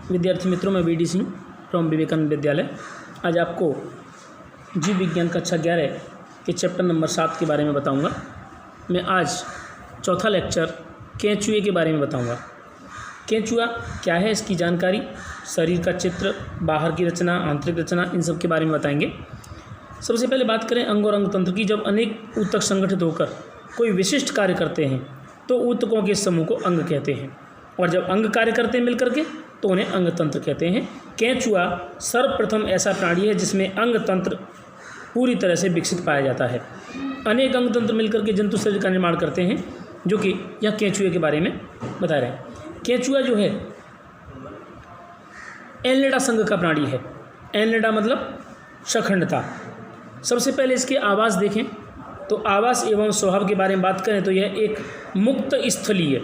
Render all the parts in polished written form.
विद्यार्थी मित्रों, मैं वीडी सिंह फ्रॉम विवेकानंद विद्यालय। आज आपको जीव विज्ञान कक्षा 11 के चैप्टर नंबर 7 के बारे में बताऊंगा। मैं आज चौथा लेक्चर केंचुए के बारे में बताऊंगा। केंचुआ क्या है, इसकी जानकारी, शरीर का चित्र, बाहर की रचना, आंतरिक रचना, इन सब के बारे में बताएंगे। सबसे पहले बात करें अंग और अंग तंत्र की। जब अनेक ऊतक संगठित होकर कोई विशिष्ट कार्य करते हैं तो ऊतकों के समूह को अंग कहते हैं, और जब अंग कार्य करते हैं मिलकर के तो उन्हें अंग तंत्र कहते हैं। केंचुआ सर्वप्रथम ऐसा प्राणी है जिसमें अंग तंत्र पूरी तरह से विकसित पाया जाता है। अनेक अंग तंत्र मिलकर के जंतु शरीर का निर्माण करते हैं, जो कि यह केंचुए के बारे में बता रहे हैं। केंचुआ जो है एनलिडा संघ का प्राणी है। एनलिडा मतलब शखंडता। सबसे पहले इसके आवास देखें तो आवास एवं स्वभाव के बारे में बात करें तो यह एक मुक्त स्थलीय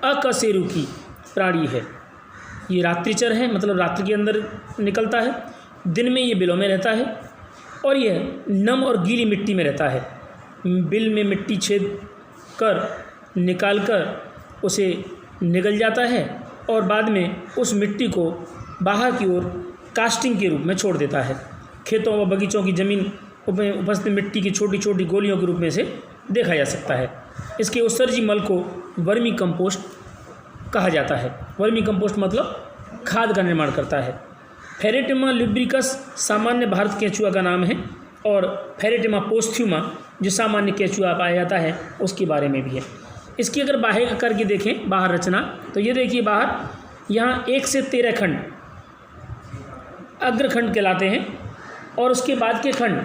अकशेरुकी प्राणी है। ये रात्रिचर है, मतलब रात्रि के अंदर निकलता है, दिन में ये बिलों में रहता है, और यह नम और गीली मिट्टी में रहता है। बिल में मिट्टी छेद कर निकाल कर उसे निगल जाता है और बाद में उस मिट्टी को बाहर की ओर कास्टिंग के रूप में छोड़ देता है। खेतों व बगीचों की ज़मीन में उपस्थित मिट्टी की छोटी छोटी गोलियों के रूप में से देखा जा सकता है। इसके उत्सर्जी मल को वर्मी कंपोस्ट कहा जाता है। वर्मी कंपोस्ट मतलब खाद का निर्माण करता है। फेरेटिमा ल्यूब्रिकस सामान्य भारत केंचुआ का नाम है, और फेरेटिमा पोस्थ्यूमा जो सामान्य केंचुआ पाया जाता है उसके बारे में भी है। इसकी अगर बाह्य करके देखें, बाहर रचना, तो ये देखिए बाहर यहाँ 1 से 13 खंड अग्रखंड कहलाते हैं, और उसके बाद के खंड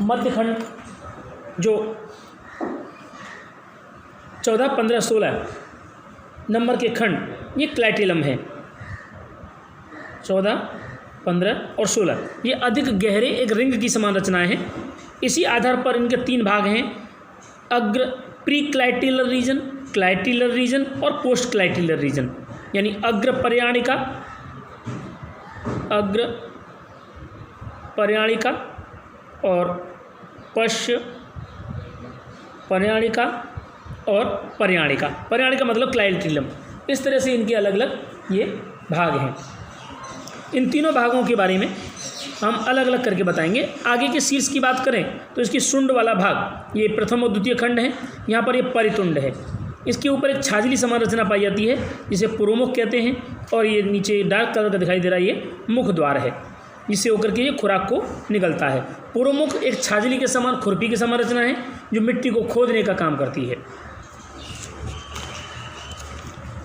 मध्य खंड जो 14, 15, 16 नंबर के खंड ये क्लाइटेलम है। 14, 15 और 16 ये अधिक गहरे एक रिंग की समान रचनाएं हैं। इसी आधार पर इनके 3 भाग हैं: अग्र प्री क्लाइटिलर रीजन, क्लाइटिलर रीजन और पोस्ट क्लाइटिलर रीजन। यानी अग्र पर्याणिका और पश्च पर्याणिका और पर्याणिका। पर्याणिका मतलब क्लाइटिलम। इस तरह से इनके अलग अलग ये भाग हैं। इन तीनों भागों के बारे में हम अलग अलग करके बताएंगे। आगे के शीर्ष की बात करें तो इसकी शुंड वाला भाग ये प्रथम और द्वितीय खंड है। यहाँ पर ये परितुंड है। इसके ऊपर एक छाजली समान रचना पाई जाती है जिसे पुरोमुख कहते हैं, और ये नीचे डार्क कलर का दिखाई दे रहा है, ये मुख द्वार है जिससे होकर के ये खुराक को निकलता है। पुरोमुख एक छाजली के समान, खुरपी के समान रचना है जो मिट्टी को खोदने का काम करती है।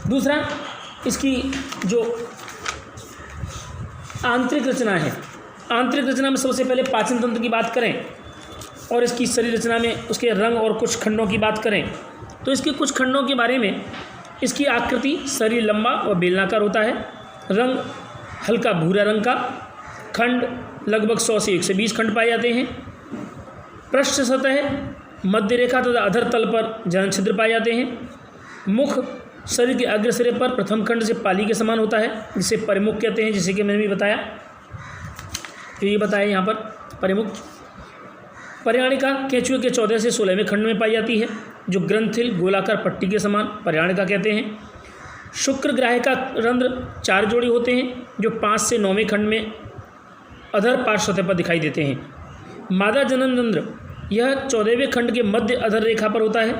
दूसरा, इसकी जो आंतरिक रचना है, आंतरिक रचना में सबसे पहले पाचन तंत्र की बात करें और इसकी शरीर रचना में उसके रंग और कुछ खंडों की बात करें तो इसके कुछ खंडों के बारे में, इसकी आकृति शरीर लंबा और बेलनाकार होता है। रंग हल्का भूरा रंग का, खंड लगभग 100 से 120 खंड पाए जाते हैं। पृष्ठ सतह, मध्य रेखा तथा अधर तल पर जनन छिद्र पाए जाते हैं। मुख शरीर के अग्र सिरे पर प्रथम खंड से पाली के समान होता है, जिसे परिमुख कहते हैं, जैसे कि मैंने भी बताया। तो ये बताया यहाँ पर परिमुख। पर्याणिका केंचुए के 14 से 16वें खंड में पाई जाती है, जो ग्रंथिल गोलाकार पट्टी के समान पर्याणिका कहते हैं। शुक्र ग्राहिका रंध्र 4 जोड़ी होते हैं, जो 5 से 9वें खंड में अधर पार्श्व सतह पर दिखाई देते हैं। मादा जनन रंध्र यह 14वें खंड के मध्य अधर रेखा पर होता है,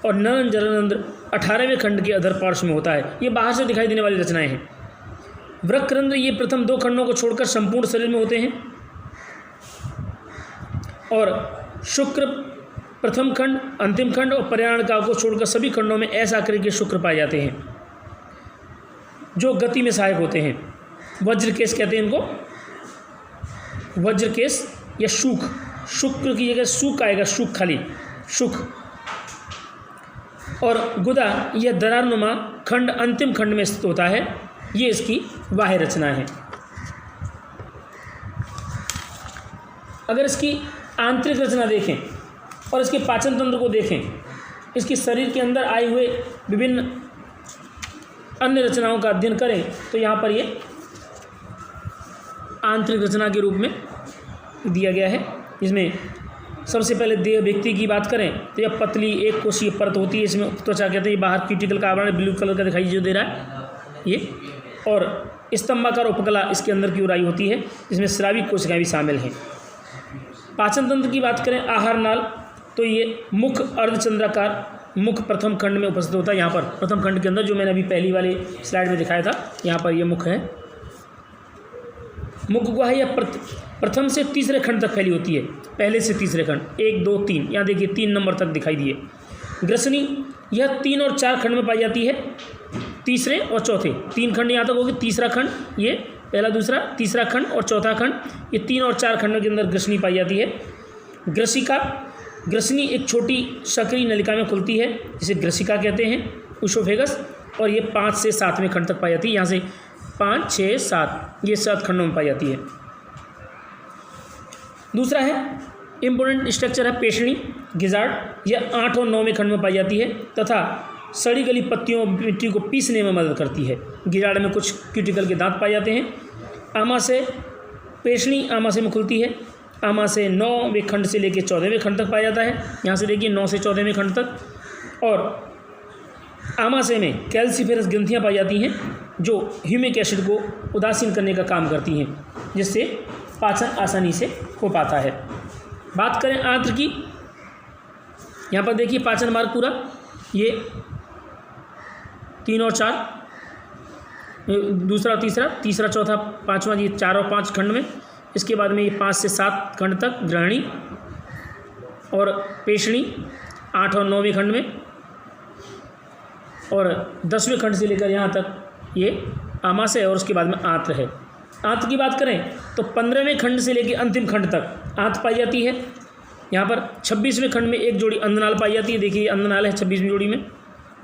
और नर जनन रंध्र 18वें खंड के अधर पार्श्व में होता है। ये बाहर से दिखाई देने वाली रचनाएं हैं। वृक्क रंध्र ये प्रथम 2 खंडों को छोड़कर संपूर्ण शरीर में होते हैं, और शुक्र प्रथम खंड, अंतिम खंड और पर्याणिका को छोड़कर सभी खंडों में ऐसा आकृति के शुक्र पाए जाते हैं जो गति में सहायक होते हैं। वज्रकेश कहते हैं इनको, वज्रकेश या शुक। शुक्र की जगह शुक आएगा, शुक खाली, शुक। और गुदा यह दरारनुमा खंड अंतिम खंड में स्थित होता है। ये इसकी बाह्य रचना है। अगर इसकी आंतरिक रचना देखें और इसके पाचन तंत्र को देखें, इसके शरीर के अंदर आए हुए विभिन्न अन्य रचनाओं का अध्ययन करें तो यहाँ पर ये आंतरिक रचना के रूप में दिया गया है। इसमें सबसे पहले देह व्यक्ति की बात करें तो यह पतली एक कोशीय परत होती है। इसमें त्वचा कहते हैं, बाहर क्यूटिकल का आवरण ब्लू कलर का दिखाई जो दे रहा है, ये और स्तंभाकार उपकला इसके अंदर की ओर आई होती है, जिसमें स्राविक कोशिकाएं भी शामिल हैं। पाचन तंत्र की बात करें, आहार नाल, तो ये मुख अर्धचंद्राकार, मुख प्रथम खंड में उपस्थित होता है। यहाँ पर प्रथम खंड के अंदर जो मैंने अभी पहली वाली स्लाइड में दिखाया था, यहाँ पर ये मुख है। मुख गुहा यह प्रथम से तीसरे खंड तक फैली होती है, पहले से तीसरे खंड, 1 2 3, यहाँ देखिए 3 नंबर तक दिखाई दिए। ग्रसनी यह 3 और 4 खंड में पाई जाती है, तीसरे और चौथे, 3 खंड यहाँ तक होगी, तीसरा खंड ये पहला दूसरा तीसरा खंड और चौथा खंड, ये 3 और 4 खंडों के अंदर ग्रसनी पाई जाती है। ग्रसिका, ग्रसनी एक छोटी सक्रिय नलिका में खुलती है, जिसे ग्रसिका कहते हैं, ऊसोफेगस, और ये 5 से 7वें खंड तक पाई जाती है। यहाँ से 5 6 7, ये 7 खंडों में पाई जाती है। दूसरा है इम्पोर्टेंट स्ट्रक्चर है पेशणी, गिजार्ड, यह 8 और 9वें खंड में पाई जाती है तथा सड़ी गली पत्तियों मिट्टी को पीसने में मदद करती है। गिजार्ड में कुछ क्यूटिकल के दांत पाए जाते हैं। आमाशय, पेशणी आमाशय में खुलती है, आमाशय 9वें खंड से लेकर 14वें खंड तक पाया जाता है। यहाँ से देखिए 9 से 14वें खंड तक। और आमाशय में कैल्सिफेरस ग्रंथियाँ पाई जाती हैं, जो ह्यूमिक एसिड को उदासीन करने का काम करती हैं, जिससे पाचन आसानी से हो पाता है। बात करें आंत्र की, यहाँ पर देखिए पाचन मार्ग पूरा, ये 3 और 4, दूसरा तीसरा चौथा पाँचवा, ये 4 और 5 खंड में। इसके बाद में ये 5 से 7 खंड तक ग्रहणी और पेशणी 8 और 9वें खंड में, और 10वें खंड से लेकर यहाँ तक ये आमाशय और उसके बाद में आंत्र है। आंत्र की बात करें तो 15वें खंड से लेकर अंतिम खंड तक आंत्र पाई जाती है। यहाँ पर 26वें खंड में एक जोड़ी अंधनाल पाई जाती है, देखिए अंधनाल है 26वीं जोड़ी में,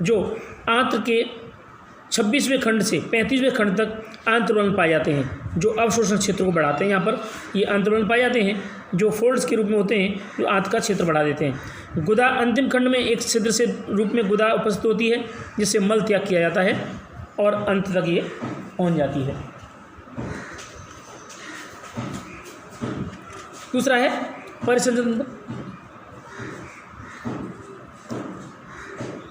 जो आंत्र के 26वें खंड से 35वें खंड तक आंतरवर्ण पाए जाते हैं, जो अवशोषण क्षेत्र को बढ़ाते हैं। यहाँ पर ये आंतरवर्ण पाए जाते हैं, जो फोल्ड्स के रूप में होते हैं, जो आंत का क्षेत्र बढ़ा देते हैं। गुदा, अंतिम खंड में एक छिद्र से रूप में गुदा उपस्थित होती है, जिससे मल त्याग किया जाता है और अंत तक ये पहुँच जाती है। दूसरा है परिसंचरण तंत्र।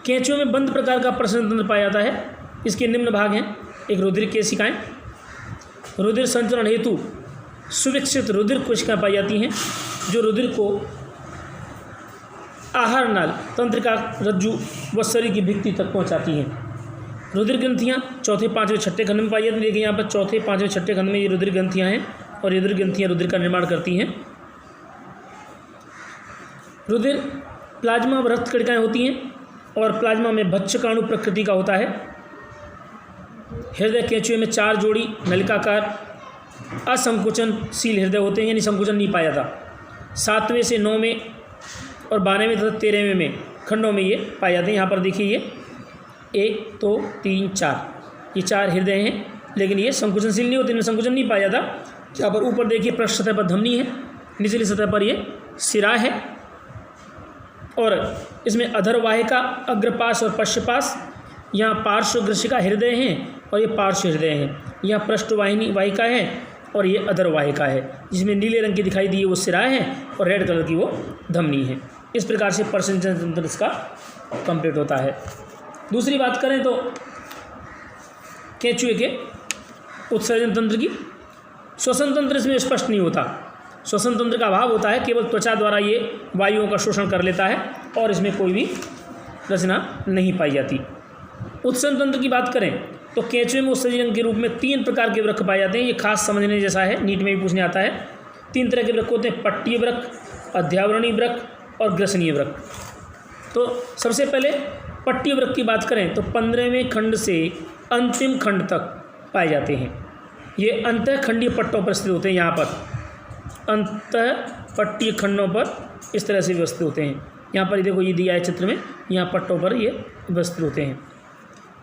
केंचुओं में बंद प्रकार का परिसंचरण तंत्र पाया जाता है। इसके निम्न भाग हैं, एक रुधिर केशिकाएँ, रुधिर संचरण हेतु सुविकसित रुधिर कोशिकाएं पाई जाती हैं, जो रुधिर को आहार नाल, तंत्रिका, रज्जु व शरीर की भित्ति तक पहुंचाती हैं। रुधिर ग्रंथियां 4, 5 व 6 खंड में पाई जाती हैं। देखिए यहाँ पर 4, 5 व 6 खंड में ये रुधिर ग्रंथियां हैं, और ये रुधिर ग्रंथियां रुधिर का निर्माण करती हैं। रुधिर प्लाज्मा व रक्त कणिकाएँ होती हैं, और प्लाज्मा में भक्षकाणु प्रकृति का होता है। हृदय केंचुए में 4 जोड़ी नलिकाकार असंकुचनशील हृदय होते हैं, यानी संकुचन नहीं पाया जाता। 7वें से 9वें और 12वें तथा 13वें में खंडों में ये पाए जाते हैं। यहाँ पर देखिए ये 1 2 3 4, ये 4 हृदय हैं, लेकिन ये संकुचनशील नहीं होते, इनमें संकुचन नहीं पाया जाता। यहाँ पर ऊपर देखिए पृष्ठ सतह पर धमनी है, निचली सतह पर ये सिरा है, और इसमें अधरवाहिका, अग्रपाश और पश्चपाश, यहाँ पार्श्व ग्रसिका हृदय हैं और ये पार्श्व हृदय हैं। यहाँ पृष्ठवाहिनी वाहिका है और ये अधरवाहिका है, जिसमें नीले रंग की दिखाई दी है वो सिरा है और रेड कलर की वो धमनी है। इस प्रकार से परिसंचरण तंत्र इसका कंप्लीट होता है। दूसरी बात करें तो केंचुए के उत्सर्जन तंत्र की, श्वसन तंत्र इसमें स्पष्ट नहीं होता। श्वसन तंत्र का अभाव होता है, केवल त्वचा द्वारा ये वायुओं का शोषण कर लेता है और इसमें कोई भी रचना नहीं पाई जाती। उत्सर्जन तंत्र की बात करें तो केंचुए में उत्सर्जन के रूप में 3 प्रकार के वृक्क पाए जाते हैं। ये खास समझने जैसा है, नीट में भी पूछने आता है। 3 तरह के वृक्क होते हैं, पट्टीय वृक्क, अध्यावरणीय वृक्क और ग्रसनीय वृक्क। तो सबसे पहले पट्टीय वृक्क की बात करें तो 15वें खंड से अंतिम खंड तक पाए जाते हैं। ये अंतःखंडीय पट्टों पर स्थित होते हैं। यहाँ पर अंतःपट्टीय खंडों पर इस तरह से व्यवस्थित होते हैं। यहाँ पर देखो ये दिया है चित्र में, यहाँ पट्टों पर ये व्यवस्थित होते हैं।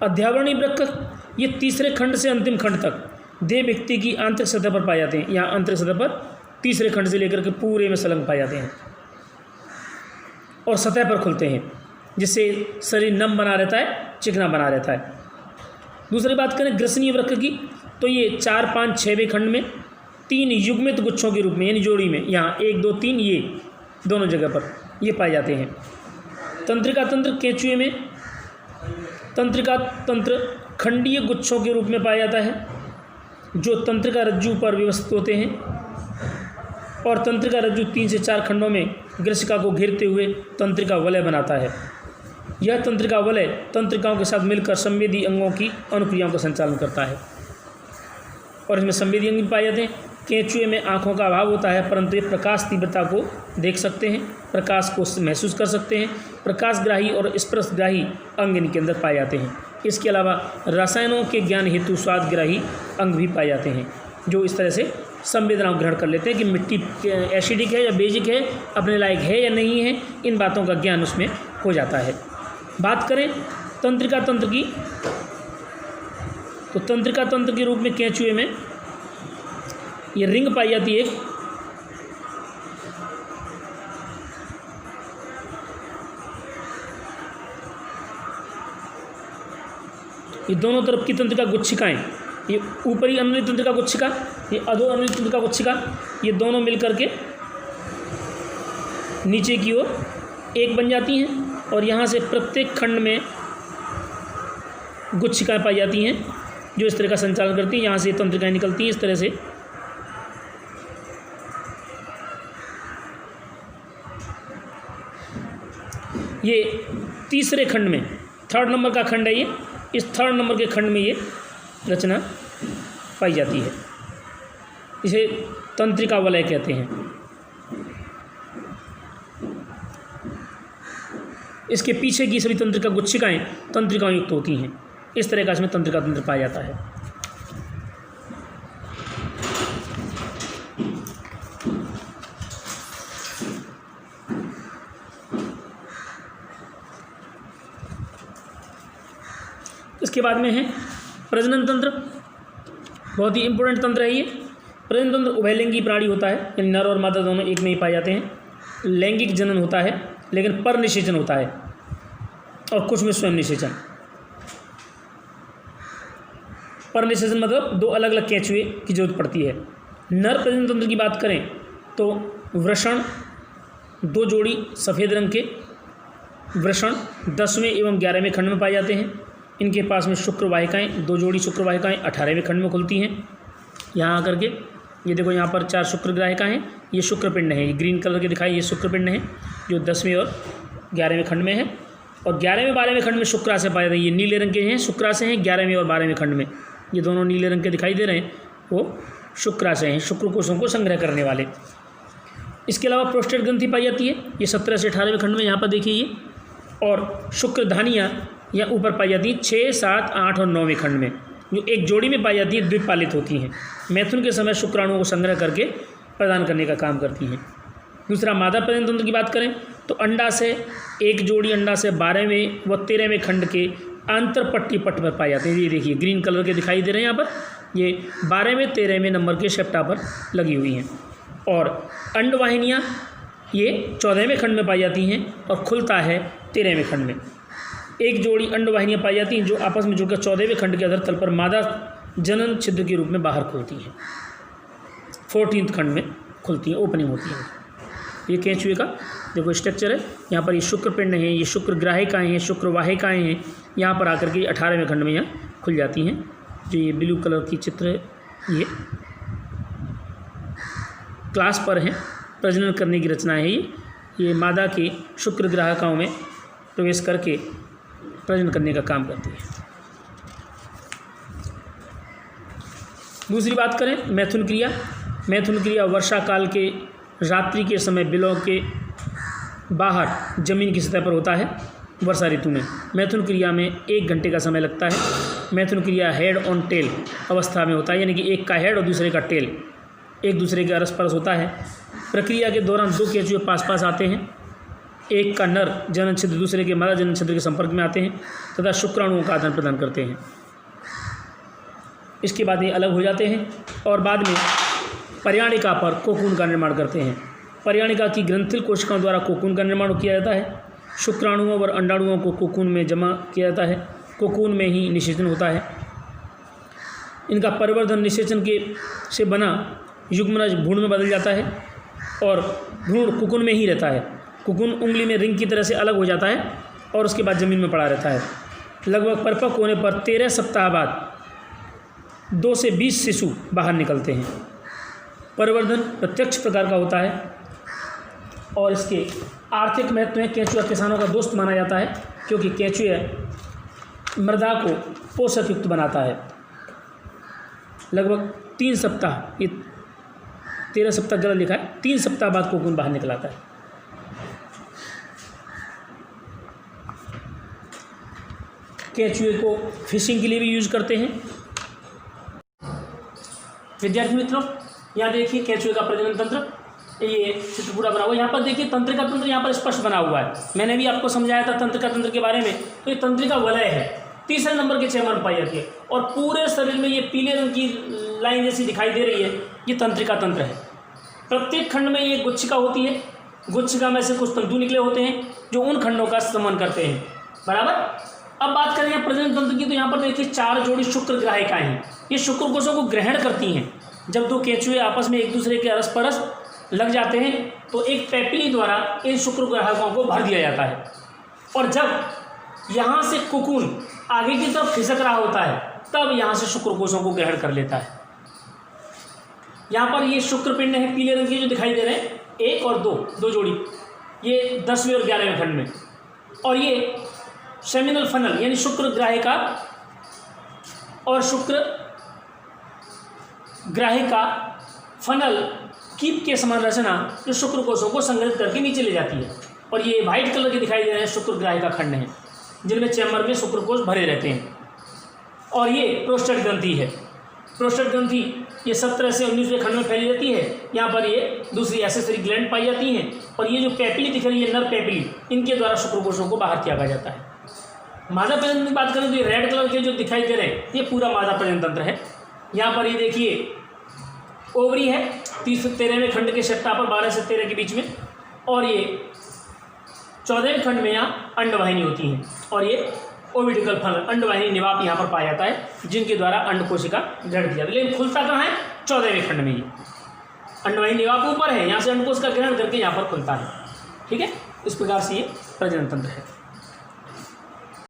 अध्यावरणीय वृक्क ये तीसरे खंड से अंतिम खंड तक देह व्यक्ति की आंतरिक सतह पर पाए जाते हैं। यहाँ आंतरिक सतह पर तीसरे खंड से लेकर के पूरे में संलग्न पाए जाते हैं और सतह पर खुलते हैं, जिससे शरीर नम बना रहता है, चिकना बना रहता है। दूसरी बात करें ग्रसनीय वृक्क की, तो ये 4, 5, 6वें खंड में 3 युग्मित गुच्छों के रूप में, यानी जोड़ी में, यहाँ 1, 2, 3 ये दोनों जगह पर ये पाए जाते हैं। तंत्रिका तंत्र केंचुए में तंत्रिका तंत्र खंडीय गुच्छों के रूप में पाया जाता है, जो तंत्रिका रज्जु पर व्यवस्थित होते हैं, और तंत्रिका रज्जु 3 से 4 खंडों में ग्रसिका को घेरते हुए तंत्रिका वलय बनाता है। यह तंत्रिका वलय तंत्रिकाओं के साथ मिलकर संवेदी अंगों की अनुक्रियाओं का संचालन करता है, और इसमें संवेदी अंग भी पाए जाते हैं। केंचुए में आँखों का अभाव होता है, परंतु ये प्रकाश तीव्रता को देख सकते हैं, प्रकाश को महसूस कर सकते हैं। प्रकाशग्राही और स्पर्शग्राही अंग इनके अंदर पाए जाते हैं। इसके अलावा रसायनों के ज्ञान हेतु स्वादग्राही अंग भी पाए जाते हैं, जो इस तरह से संवेदनाओं ग्रहण कर लेते हैं कि मिट्टी एसिडिक है या बेजिक है, अपने लायक है या नहीं है, इन बातों का ज्ञान उसमें हो जाता है। बात करें तंत्रिका तंत्र की, तो तंत्रिका तंत्र के रूप में केंचुए में ये रिंग पाई जाती है। ये दोनों तरफ की तंत्रिका गुच्छिकाएं, ये ऊपरी अनुलित तंत्रिका गुच्छिका, ये अधो अनुलित तंत्रिका गुच्छिका, ये दोनों मिलकर के नीचे की ओर एक बन जाती हैं, और यहाँ से प्रत्येक खंड में गुच्छिकाएं पाई जाती हैं जो इस तरह का संचालन करती हैं। यहाँ से तंत्रिकाएं निकलती हैं इस तरह से। ये तीसरे खंड में, 3rd नंबर का खंड है ये, इस 3rd नंबर के खंड में ये रचना पाई जाती है। इसे तंत्रिका वलय कहते हैं। इसके पीछे की सभी तंत्रिका गुच्छिकाएं तंत्रिकाओं युक्त होती हैं। इस तरह का इसमें तंत्रिका तंत्र पाया जाता है। इसके बाद में है प्रजनन तंत्र। बहुत ही इंपॉर्टेंट तंत्र है ये। प्रजनन तंत्र उभयलिंगी प्राणी होता है, यानी नर और मादा दोनों एक में ही पाए जाते हैं। लैंगिक जनन होता है, लेकिन पर निषेचन होता है, और कुछ में स्वयं निषेचन। पर निषेचन मतलब 2 अलग अलग केंचुए की जरूरत पड़ती है। नर प्रजनन तंत्र की बात करें तो वृषण, 2 जोड़ी सफ़ेद रंग के वृषण 10वें एवं 11वें खंड में पाए जाते हैं। इनके पास में शुक्र वाहिकाएँ, 2 जोड़ी शुक्र वाहिकाएँ 18वें खंड में खुलती हैं। यहाँ आकर के ये देखो, यहाँ पर 4 शुक्र ग्राहिका हैं। ये शुक्रपिंड है, ये ग्रीन कलर के दिखाई, ये शुक्रपिंड है जो 10वें और 11वें खंड में है। और 11वें 12वें खंड में शुक्राशय पाए जाते हैं। ये नीले रंग के हैं, शुक्राशय हैं 11वें और 12वें खंड में। ये दोनों नीले रंग के दिखाई दे रहे हैं, वो शुक्राशय हैं, शुक्र कोशों को संग्रह करने वाले। इसके अलावा प्रोस्टेट ग्रंथि पाई जाती है, ये 17 से 18वें खंड में यहाँ पर देखिए ये। और शुक्रधानियाँ यहाँ ऊपर पाई जाती हैं 6, 7, 8 और 9वें खंड में, जो एक जोड़ी में पाई जाती है, द्विपालित होती हैं। मैथुन के समय शुक्राणुओं को संग्रह करके प्रदान करने का काम करती हैं। दूसरा मादा प्रजनन तंत्र की बात करें तो अंडा से एक जोड़ी अंडा से 12वें व 13वें खंड के आंतरपट्टी पट्ट पर पाए जाते हैं। ये देखिए ग्रीन कलर के दिखाई दे रहे हैं यहाँ पर, ये 12वें 13वें नंबर के शेप्टा पर लगी हुई हैं। और अंडवाहिनियाँ ये 14वें खंड में पाई जाती हैं और खुलता है 13वें खंड में। एक जोड़ी अंडवाहिनियाँ पाई जाती हैं जो आपस में जुड़कर 14वें खंड के अधर तल पर मादा जनन छिद्र के रूप में बाहर खुलती हैं। 14th खंड में खुलती हैं, ओपनिंग होती है। ये केंचुए का देखो स्ट्रक्चर है। यहाँ पर ये शुक्रपिंड हैं, ये शुक्र ग्राहिकाएँ हैं, शुक्र वाहिकाएँ हैं। यहाँ पर आकर के 18वें खंड में यहाँ खुल जाती हैं। जो ये ब्लू कलर की चित्र है, ये क्लास पर हैं, प्रजनन करने की रचना है। ये मादा के शुक्र ग्राहिकाओं में प्रवेश करके प्रजनन करने का काम करती है। दूसरी बात करें मैथुन क्रिया। मैथुन क्रिया वर्षा काल के रात्रि के समय बिलों के बाहर जमीन की सतह पर होता है। वर्षा ऋतु में मैथुन क्रिया में 1 घंटे का समय लगता है। मैथुन क्रिया हेड ऑन टेल अवस्था में होता है, यानी कि एक का हेड और दूसरे का टेल एक दूसरे के अरस परस होता है। प्रक्रिया के दौरान 2 केंचुए पास पास आते हैं। एक का नर जनन छिद्र दूसरे के मादा जनन छिद्र के संपर्क में आते हैं तथा शुक्राणुओं का आदान प्रदान करते हैं। इसके बाद ये अलग हो जाते हैं और बाद में पर्याणिका पर कोकून का निर्माण करते हैं। पर्याणिका की ग्रंथिल कोशिकाओं द्वारा कोकून का निर्माण किया जाता है। शुक्राणुओं और अंडाणुओं को कोकून में जमा किया जाता है। कोकून में ही निषेचन होता है। इनका परिवर्धन निषेचन के से बना युग्मनज भ्रूण में बदल जाता है और भ्रूण कोकून में ही रहता है। कोकून उंगली में रिंग की तरह से अलग हो जाता है और उसके बाद ज़मीन में पड़ा रहता है। लगभग परिपक्व होने पर 13 सप्ताह बाद 2 से 20 शिशु बाहर निकलते हैं। परिवर्धन प्रत्यक्ष प्रकार का होता है और इसके आर्थिक महत्व में केंचुआ किसानों का दोस्त माना जाता है, क्योंकि केंचुआ मृदा को पोषक युक्त बनाता है। लगभग 3 सप्ताह, ये 13 सप्ताह गलत लिखा है, 3 सप्ताह बाद कोकून बाहर निकल आता है। केंचुए को फिशिंग के लिए भी यूज़ करते हैं। विद्यार्थी मित्रों, यहाँ देखिए केंचुए का प्रजनन तंत्र, ये चित्र पूरा बना हुआ है। यहाँ पर देखिए तंत्रिका तंत्र यहाँ पर स्पष्ट बना हुआ है। मैंने भी आपको समझाया था तंत्रिका तंत्र के बारे में। तो ये तंत्रिका वलय है, तीसरे नंबर के चेम्बर में पाई जाती है और पूरे शरीर में ये पीले रंग की लाइन जैसी दिखाई दे रही है, ये तंत्रिका तंत्र है। प्रत्येक खंड में ये गुच्छिका होती है, गुच्छिका में से कुछ तंतु निकले होते हैं जो उन खंडों का संवहन करते हैं। बराबर। अब बात करें यहाँ प्रजनन तंत्र की, तो यहाँ पर देखिए 4 जोड़ी शुक्र ग्राहिकाएं हैं। ये शुक्र कोशों को ग्रहण करती हैं। जब 2 केंचुए आपस में एक दूसरे के अरस परस लग जाते हैं तो एक पैपिली द्वारा इन शुक्र ग्राहिकाओं को भर दिया जाता है, और जब यहाँ से कोकून आगे की तरफ खिसक रहा होता है तब यहाँ से शुक्र कोशों को ग्रहण कर लेता है। यहाँ पर ये शुक्रपिंड है पीले रंग के जो दिखाई दे रहे हैं, 1 और 2 जोड़ी, ये 10वें और 11वें खंड में। और ये सेमिनल फनल यानी शुक्र ग्राहिका और शुक्र ग्राहिका फनल कीप के समान रचना जो शुक्र कोशों को संग्रहित करके नीचे ले जाती है। और ये वाइट कलर के दिखाई दे रहे हैं शुक्र ग्राहिका खंड हैं, जिनमें चैम्बर में शुक्र कोश भरे रहते हैं। और ये प्रोस्टेट ग्रंथि है। प्रोस्टेट ग्रंथि ये 17 से 19वें खंड में फैली रहती है। यहाँ पर ये दूसरी एसेसरी ग्लैंड पाई जाती हैं, और ये जो पैपिली दिख रही है नर पैपिली, इनके द्वारा शुक्र कोशों को बाहर किया जाता है। मादा प्रजनन की बात करें तो ये रेड कलर के जो दिखाई दे रहे हैं ये पूरा मादा प्रजनन तंत्र है। यहाँ पर ये देखिए ओवरी है 13वें खंड के सट्टा पर 12 से 13 के बीच में, और ये 14वें खंड में यहाँ अंडवाहिनी होती है, और ये ओविडिकल फनल अंडवाहिनी निवाप यहाँ पर पाया जाता है, जिनके द्वारा अंड कोशिका ग्रहण किया जाता है। लेकिन खुलता कहाँ है? 14वें खंड में। ये अंडवाहिनी निवाप ऊपर है, यहाँ से अंड कोश का ग्रहण करके यहाँ पर खुलता है। ठीक है, इस प्रकार से ये प्रजनन तंत्र है।